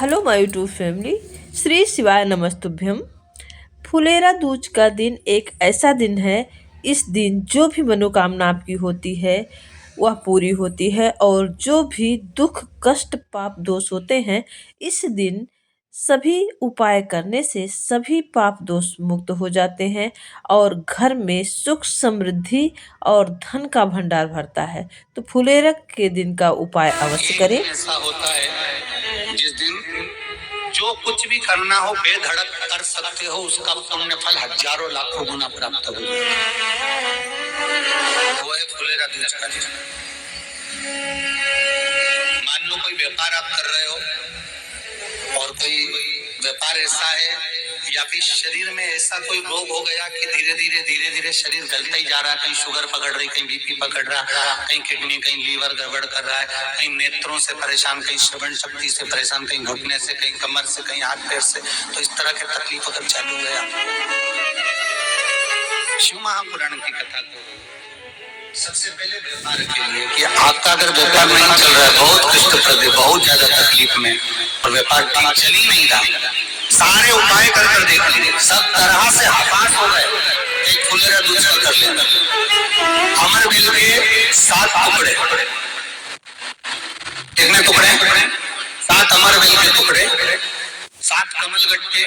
Hello my YouTube family. Shri शिवाय नमस्तुभ्यम। फुलेरा दूज का दिन एक ऐसा दिन है। इस दिन जो भी मनोकामना आपकी होती है वह पूरी होती है, और जो भी दुख कष्ट पाप दोष होते हैं इस दिन सभी उपाय करने से सभी पाप दोष मुक्त हो जाते हैं और घर में सुख समृद्धि और धन का भंडार भरता है। तो फुलेरा के दिन का उपाय अवश्य करें। ऐसा होता है जिस दिन जो कुछ भी करना हो बेधड़क कर सकते हो, उसका पुण्य फल हजारों लाखों गुना प्राप्त हो। वो है फुलेरा दूज का दिन। मान लो कोई व्यापार आप कर रहे हो और कोई व्यापार ऐसा है या फिर शरीर में ऐसा कोई रोग हो गया कि धीरे धीरे शरीर गलता ही जा रहा है। कहीं शुगर पकड़ रही, कहीं बीपी पकड़ रहा, कहीं किडनी, कहीं लीवर गड़बड़ कर रहा है, कहीं नेत्रों से परेशान, कहीं श्रवण शक्ति से परेशान, कहीं घुटने से, कहीं कमर से, कहीं हाथ पैर से। तो इस तरह के तकलीफ अगर चालू है, शिव महापुराण की कथा को सबसे पहले व्यापार के लिए कि आपका अगर व्यापार नहीं चल रहा है, बहुत कष्टप्रद है, बहुत ज्यादा तकलीफ में, और व्यापार ठीक चल ही नहीं रहा, सारे उपाय कर देख लिए, सब तरह से हताश हो गए, एक फुलेरा दूज का कर लेना। अमर बिल के 7 टुकड़े, कितने टुकड़े? 7 अमर बिल के टुकड़े, 7 कमल गट्टे,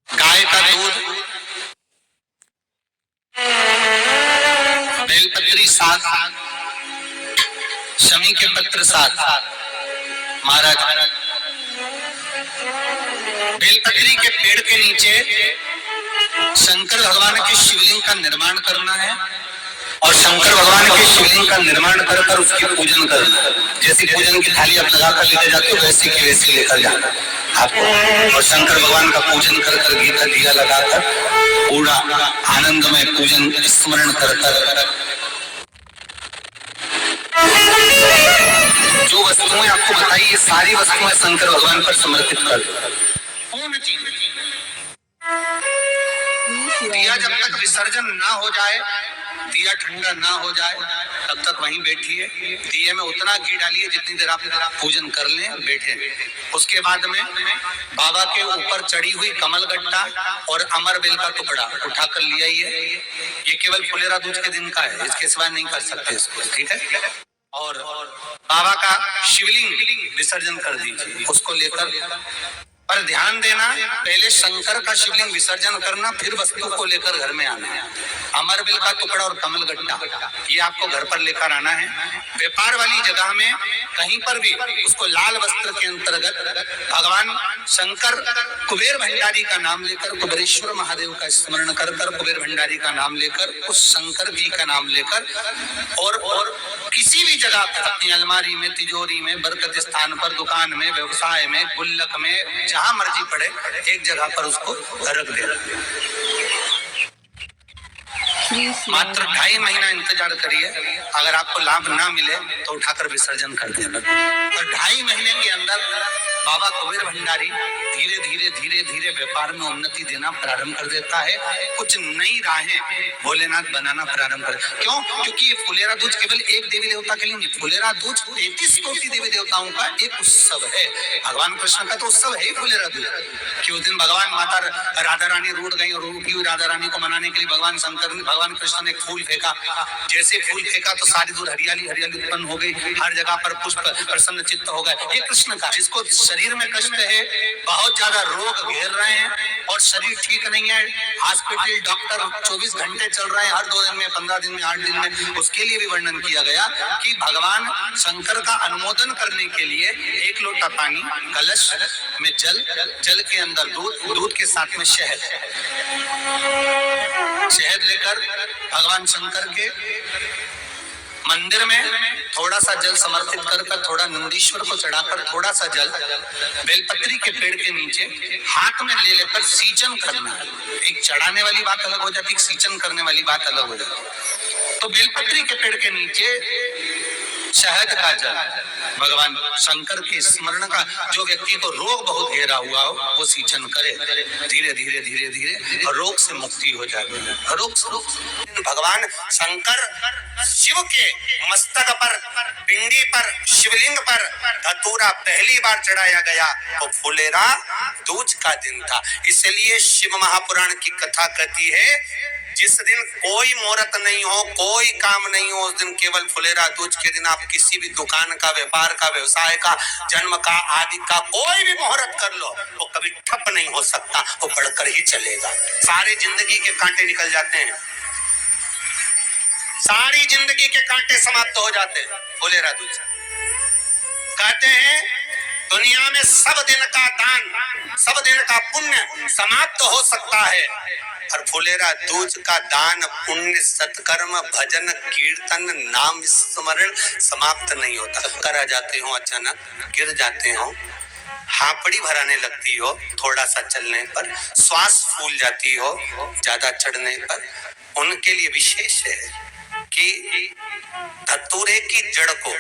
गाय का दूध, बेलपत्री 7, शमी के पत्र 7। महाराज बेलपत्री के पेड़ के नीचे शंकर भगवान के शिवलिंग का निर्माण करना है, और शंकर भगवान के शिवलिंग का निर्माण कर उसकी पूजन करना है। जैसी पूजन की थाली आप लगा कर लेके जाते हो वैसी की वैसी लेकर जाना आपको, और शंकर भगवान का पूजन कर घी का दिया लगाकर पूरा आनंदमय पूजन स्मरण कर जो वस्तुएं आपको बताई, ये सारी वस्तुएं शंकर भगवान पर समर्पित कर पूर्ण चीज। दिया जब तक विसर्जन ना हो जाए, दिया ठंडा ना हो जाए, तब तक वहीं बैठिए। दिए में उतना घी डालिए जितनी देर आप पूजन कर लें, बैठे। उसके बाद में बाबा के ऊपर चढ़ी हुई कमल गट्टा और अमर बेल का टुकड़ा उठाकर ले आइए। ये केवल फुलेरा दूज के दिन का है, इसके सिवा नहीं कर सकते इसको, ठीक है। और बाबा का शिवलिंग विसर्जन कर दीजिए, उसको लेकर, पर ध्यान देना, पहले शंकर का शिवलिंग विसर्जन करना, फिर वस्तु को लेकर घर में आना है। अमर बिल का टुकड़ा और कमल गट्टा ये आपको घर पर लेकर आना है। व्यापार वाली जगह में कहीं पर भी उसको लाल वस्त्र के अंतर्गत भगवान शंकर कुबेर भंडारी का नाम लेकर, कुबेरेश्वर महादेव का स्मरण कर कुबेर भंडारी का नाम लेकर, उस शंकर जी का नाम लेकर, और किसी भी जगह पर अपनी अलमारी में, तिजोरी में, बरकत स्थान पर, दुकान में, व्यवसाय में, गुल्लक में, जहां मर्जी पड़े, एक जगह पर उसको रख दे। मात्र 2.5 महीना इंतजार करिए, अगर आपको लाभ ना मिले तो उठाकर विसर्जन कर देना। और 2.5 महीने के अंदर बाबा कुबेर भंडारी धीरे धीरे व्यापार में उन्नति देना प्रारंभ कर देता है। कुछ नई राहें भोलेनाथ बनाना प्रारंभ कर। क्यों? क्योंकि ये फुलेरा दूज केवल एक देवी देवता के लिए नहीं, फुलेरा दूज 33 कोटि देवी देवताओं का एक उत्सव है। भगवान कृष्ण का तो उत्सव है फुलेरा दूज, कि उस दिन भगवान माता राधा रानी रूठ गई, और रूठी हुई राधा रानी को मनाने के लिए भगवान कृष्ण ने फूल फेंका। जैसे फूल फेंका तो सारी दूर हरियाली उत्पन्न हो गई, हर जगह पर पुष्प प्रसन्न चित्त हो गए। ये कृष्ण का, जिसको शरीर में कष्ट है, बहुत ज्यादा रोग घेर रहे हैं और शरीर ठीक नहीं है, हॉस्पिटल डॉक्टर 24 घंटे चल रहे हैं, हर 2 दिन में, 15 दिन में, 8 दिन में, उसके लिए भी वर्णन किया गया कि भगवान शंकर का अनुमोदन करने के लिए 1 लोटा पानी, कलश में जल के अंदर दूध के साथ में शहद लेकर भगवान शंकर के मंदिर में थोड़ा सा जल समर्पित कर थोड़ा नंदीश्वर को चढ़ाकर, थोड़ा सा जल बेलपत्री के पेड़ के नीचे हाथ में ले लेकर सींचन करना। एक चढ़ाने वाली बात अलग हो जाती, सींचन करने वाली बात अलग हो जाती। तो बेलपत्री के पेड़ के नीचे शहद का जल भगवान शंकर के स्मरण का, जो व्यक्ति को रोग बहुत घेरा हुआ हो वो सींचन करे, धीरे धीरे रोग से मुक्ति हो जाए। रोग भगवान शंकर शिव के मस्तक पर पिंडी पर, शिवलिंग पर धतूरा पहली बार चढ़ाया गया तो फुलेरा दूज का दिन था। इसलिए शिव महापुराण की कथा कहती है जिस दिन कोई मुहूर्त नहीं हो, कोई काम नहीं हो, उस दिन केवल फुलेरा दूज के दिन आप किसी भी दुकान का, व्यापार का, व्यवसाय का, जन्म का, आदि का कोई भी मुहूर्त कर लो वो कभी ठप नहीं हो सकता, वो बढ़कर ही चलेगा। सारे जिंदगी के कांटे निकल जाते हैं, सारी जिंदगी के कांटे समाप्त हो जाते हैं फुलेरा दूज। कहते हैं दुनिया में सब दिन का दान, सब दिन का पुण्य समाप्त हो सकता है, और फुलेरा दूज का दान, पुण्य, सत्कर्म, भजन, कीर्तन, नाम स्मरण समाप्त नहीं होता। चक्कर आ जाते हो, अचानक गिर जाते हो, हापड़ी भराने लगती हो थोड़ा सा चलने पर, श्वास फूल जाती हो ज्यादा चढ़ने पर, उनके लिए विशेष है कि धतूरे की जड़ को,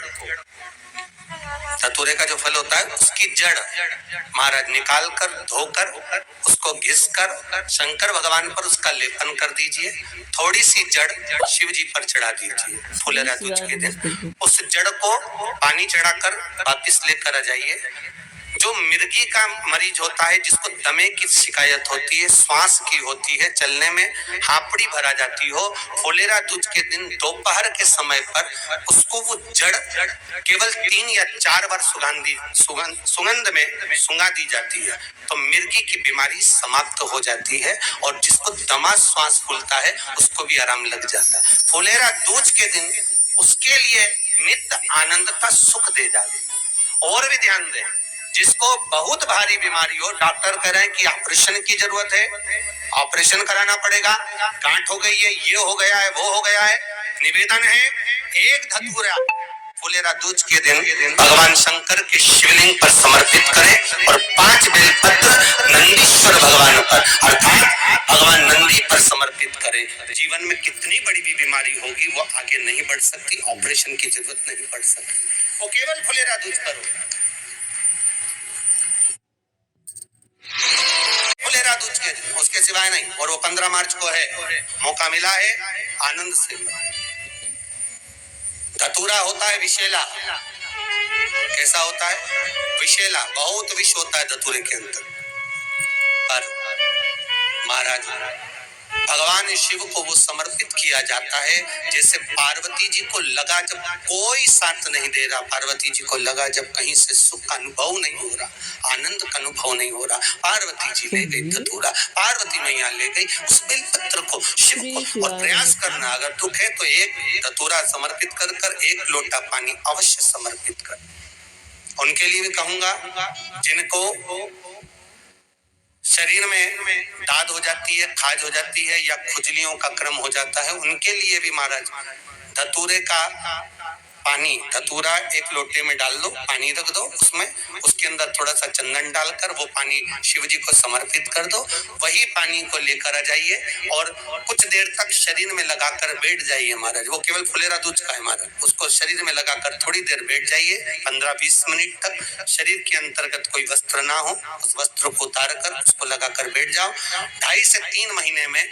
धतूरे का जो फल होता है उसकी जड़ महाराज निकाल कर, धोकर, उसको घिस कर शंकर भगवान पर उसका लेपन कर दीजिए। थोड़ी सी जड़ शिव जी पर चढ़ा दीजिए फुलेरा दूज के दिन। उस जड़ को पानी चढ़ाकर वापिस लेकर आ जाइए। जो मिर्गी का मरीज होता है, जिसको दमे की शिकायत होती है, श्वास की होती है, चलने में हापड़ी भरा जाती हो, फुलेरा दूज के दिन दोपहर के समय पर उसको वो जड़ केवल 3 या 4 बार सुगंध में सुंगा दी जाती है तो मिर्गी की बीमारी समाप्त हो जाती है, और जिसको दमा श्वास फूलता है उसको भी आराम लग जाता है। फुलेरा दूज के दिन उसके लिए नित्य आनंद का सुख दे जाती है। और भी ध्यान दें, जिसको बहुत भारी बीमारी हो, डॉक्टर कह रहे हैं कि ऑपरेशन की जरूरत है, ऑपरेशन कराना पड़ेगा, गांठ हो गई है, ये हो गया है, वो हो गया है, निवेदन है एक धतूरा फुलेरा दूज के दिन भगवान शंकर के शिवलिंग पर समर्पित करें और 5 बेलपत्र नंदीश्वर भगवान पर अर्थात भगवान नंदी पर समर्पित करें। जीवन में कितनी बड़ी भी बीमारी होगी वो आगे नहीं बढ़ सकती, ऑपरेशन की जरूरत नहीं पड़ सकती, वो केवल फुलेरा दूज करो। फुलेरा दूज के दिन, उसके सिवाय नहीं। और वो 15 मार्च को है, मौका मिला है, आनंद से। धतूरा होता है विषैला, कैसा होता है? विषैला, बहुत विष होता है धतूरे के अंदर। पर महाराज भगवान शिव को वो समर्पित किया जाता है जैसे पार्वती जी को लगा, जब कोई साथ नहीं दे रहा, पार्वती जी को लगा जब कहीं से सुख का अनुभव नहीं हो रहा, आनंद का अनुभव नहीं हो रहा, पार्वती जी ले गई धतूरा, पार्वती मैया ले गई उस बेलपत्र को शिव को। और प्रयास करना, अगर दुख है तो एक धतूरा समर्पित कर कर 1 लोटा पानी अवश्य समर्पित कर। उनके लिए भी कहूंगा जिनको शरीर में दाद हो जाती है, खाज हो जाती है या खुजलियों का क्रम हो जाता है, उनके लिए भी महाराज धतूरे का पानी, धतूरा 1 लोटे में डाल दो, पानी रख दो उसमें, उसके अंदर थोड़ा सा चंदन डालकर वो पानी शिव जी को समर्पित कर दो। वही पानी को लेकर आ जाइए और कुछ देर तक शरीर में लगाकर बैठ जाइए महाराज। वो केवल फुलेरा दूज का है महाराज, उसको शरीर में लगाकर थोड़ी देर बैठ जाइए, 15-20 मिनट तक। शरीर के अंतर्गत कोई वस्त्र ना हो, उस वस्त्र को उतार कर उसको लगाकर बैठ जाओ। 2.5 से 3 महीने में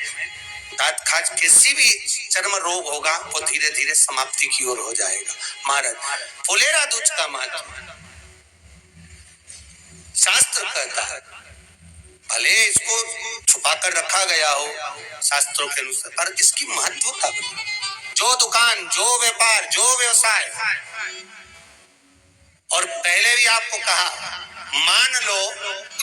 दांत खाज किसी भी चर्म रोग होगा वो धीरे धीरे समाप्ति की ओर हो जाएगा। महाराज फुलेरा दूज का महत्व शास्त्र कहता है, भले इसको छुपा कर रखा गया हो शास्त्रों के अनुसार, पर इसकी महत्वता, जो दुकान, जो व्यापार, जो व्यवसाय, और पहले भी आपको कहा, मान लो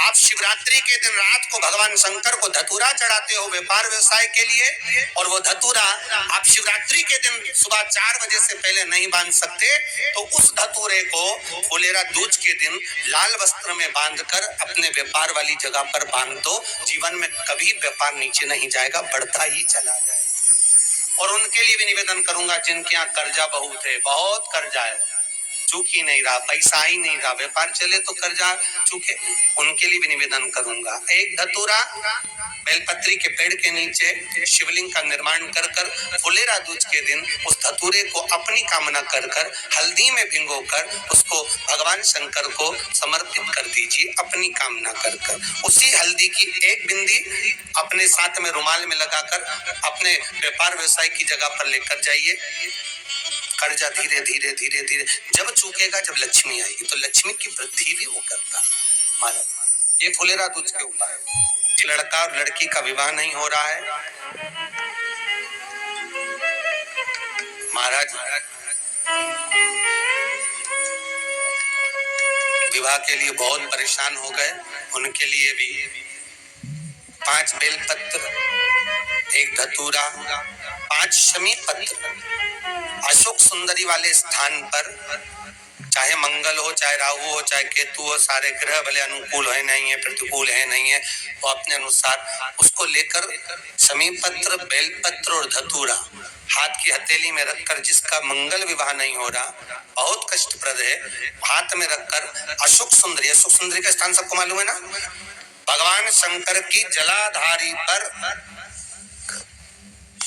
आप शिवरात्रि के दिन रात को भगवान शंकर को धतूरा चढ़ाते हो व्यापार व्यवसाय के लिए, और वो धतूरा आप शिवरात्रि के दिन सुबह 4 बजे से पहले नहीं बांध सकते, तो उस धतूरे को फुलेरा दूज के दिन लाल वस्त्र में बांधकर अपने व्यापार वाली जगह पर बांध दो। जीवन में कभी व्यापार नीचे नहीं जाएगा, बढ़ता ही चला जाएगा। और उनके लिए भी निवेदन करूंगा जिनके यहाँ कर्जा बहुत है, बहुत कर्जा है, चूक ही नहीं रहा, पैसा ही नहीं रहा, व्यापार चले तो कर्जा चूके, उनके लिए भी निवेदन करूंगा। एक धतूरा बेलपत्री के पेड़ के नीचे शिवलिंग का निर्माण कर कर फुलेरा दूज के दिन उस धतूरे को अपनी कामना कर कर हल्दी में भिगोकर उसको भगवान शंकर को समर्पित कर दीजिए अपनी कामना कर कर। उसी हल्दी की 1 बिंदी अपने साथ में रुमाल में लगाकर अपने व्यापार व्यवसाय की जगह पर लेकर जाइए। कर्जा धीरे धीरे धीरे धीरे जब चूकेगा, जब लक्ष्मी आएगी तो लक्ष्मी की वृद्धि भी वो करता महाराज। ये फुलेरा दूज के उपाय। लड़का और लड़की का विवाह नहीं हो रहा है महाराज, विवाह के लिए बहुत परेशान हो गए, उनके लिए भी 5 बेलपत्र, 1 धतूरा, 5 शमी पत्र अशोक सुंदरी वाले स्थान पर, चाहे मंगल हो, चाहे राहु हो, चाहे केतु हो, सारे ग्रह भले अनुकूल है नहीं है, प्रतिकूल है नहीं है, वो अपने अनुसार उसको लेकर शमी पत्र, बेलपत्र और धतूरा हाथ की हथेली में रखकर, जिसका मंगल विवाह नहीं हो रहा, बहुत कष्टप्रद है, हाथ में रखकर अशोक सुंदरी का स्थान सबको मालूम है ना, भगवान शंकर की जलाधारी पर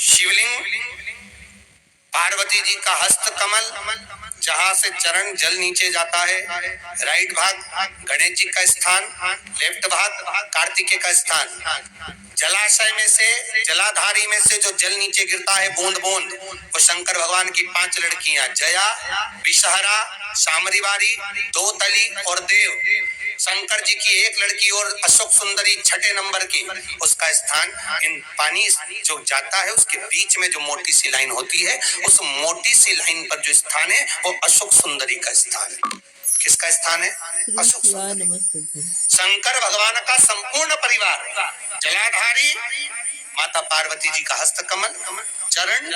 शिवलिंग, पार्वती जी का हस्त कमल, जहां से चरण जल नीचे जाता है, राइट भाग गणेश जी का स्थान, लेफ्ट भाग कार्तिकेय का स्थान। जलाशय में से, जलाधारी में से जो जल नीचे गिरता है बूंद बूंद, वो शंकर भगवान की 5 लड़कियां, जया, विषहरा, सामरीवारी, दोतली और देव। शंकर जी की 1 लड़की और अशोक सुंदरी 6ठे नंबर की, उसका स्थान, इन पानी जो जाता है उसके बीच में जो मोटी सी लाइन होती है, उस मोटी सी लाइन पर जो स्थान है वो अशोक सुंदरी का स्थान है। किसका स्थान है? अशोक सुंदरी। शंकर भगवान का संपूर्ण परिवार, जलाधारी माता पार्वती जी का हस्त कमल, चरण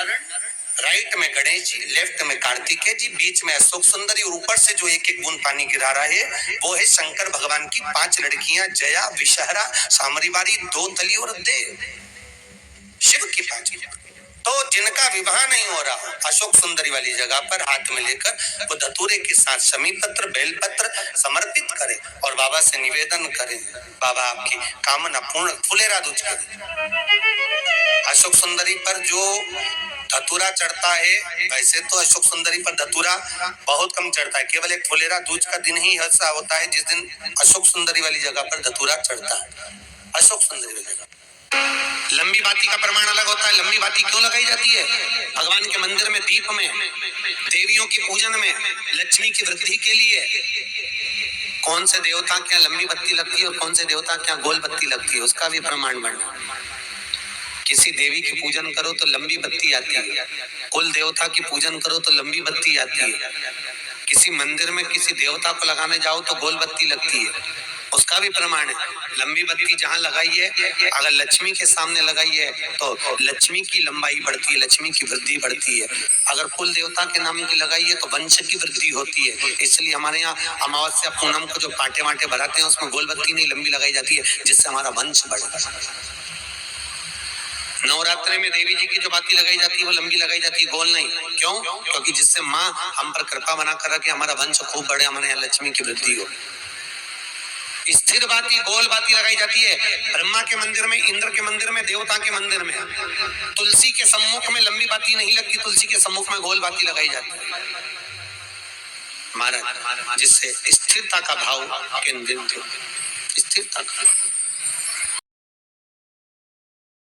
राइट में गणेश जी, लेफ्ट में कार्तिकेय जी, बीच में अशोक सुंदरी, और ऊपर से जो 1-1 बूंद पानी गिरा रहा है वो है शंकर भगवान की 5 लड़कियां, जया, विषहरा, सामरीवारी, दोतली और देव। शिव की 5। तो जिनका विवाह नहीं हो रहा, अशोक सुंदरी वाली जगह पर हाथ में लेकर वो धतूरे के साथ शमी पत्र, बेलपत्र समर्पित करें और बाबा से निवेदन करें, बाबा आपकी कामना पूर्ण, फुलेरा दूज करें। अशोक सुंदरी पर जो धतूरा चढ़ता है, वैसे तो अशोक सुंदरी पर धतूरा बहुत कम चढ़ता है, केवल एक फुलेरा दूज का दिन ही ऐसा होता है जिस दिन अशोक सुंदरी वाली जगह पर धतूरा चढ़ता है। अशोक सुंदरी वाली जगह लंबी बाती का प्रमाण अलग होता है। लंबी बाती क्यों लगाई जाती है? भगवान के मंदिर में, दीप में, देवियों की पूजन में, लक्ष्मी की वृद्धि के लिए। कौन से देवता क्या लंबी बत्ती लगती है और कौन से देवता क्या गोल बत्ती लगती है, उसका भी प्रमाण बनना। किसी देवी की पूजन करो तो लंबी बत्ती आती है, कुल देवता की पूजन करो तो लंबी बत्ती आती है, किसी मंदिर में किसी देवता को लगाने जाओ तो गोल बत्ती लगती है, उसका भी प्रमाण है। लंबी बत्ती जहां लगाई है, अगर लक्ष्मी के सामने लगाई है तो लक्ष्मी की लंबाई बढ़ती है, लक्ष्मी की वृद्धि बढ़ती है। अगर कुल देवता के नाम की लगाई है तो वंश की वृद्धि होती है। इसलिए हमारे यहाँ अमावस्या पूनम को जो कांटे वाटे भराते हैं उसमें गोल बत्ती नहीं लंबी लगाई जाती है, जिससे हमारा वंश बढ़ता है। नवरात्रि में देवी जी की जो बाती लगाई जाती है वो लंबी लगाई जाती है, गोल नहीं। क्यों? क्योंकि जिससे माँ हम पर कृपा बना कर रखे, हमारा वंश खूब बढ़े, हमारे यहाँ लक्ष्मी की वृद्धि हो। स्थिर बाती, गोल बाती लगाई जाती है ब्रह्मा के मंदिर में, इंद्र के मंदिर में, देवता के मंदिर में। तुलसी के सम्मुख में लंबी बाती नहीं लगती, तुलसी के सम्मुख में गोल बाती लगाई जाती है महाराज, जिससे स्थिरता का भाव केंद्रित हो, स्थिरता का।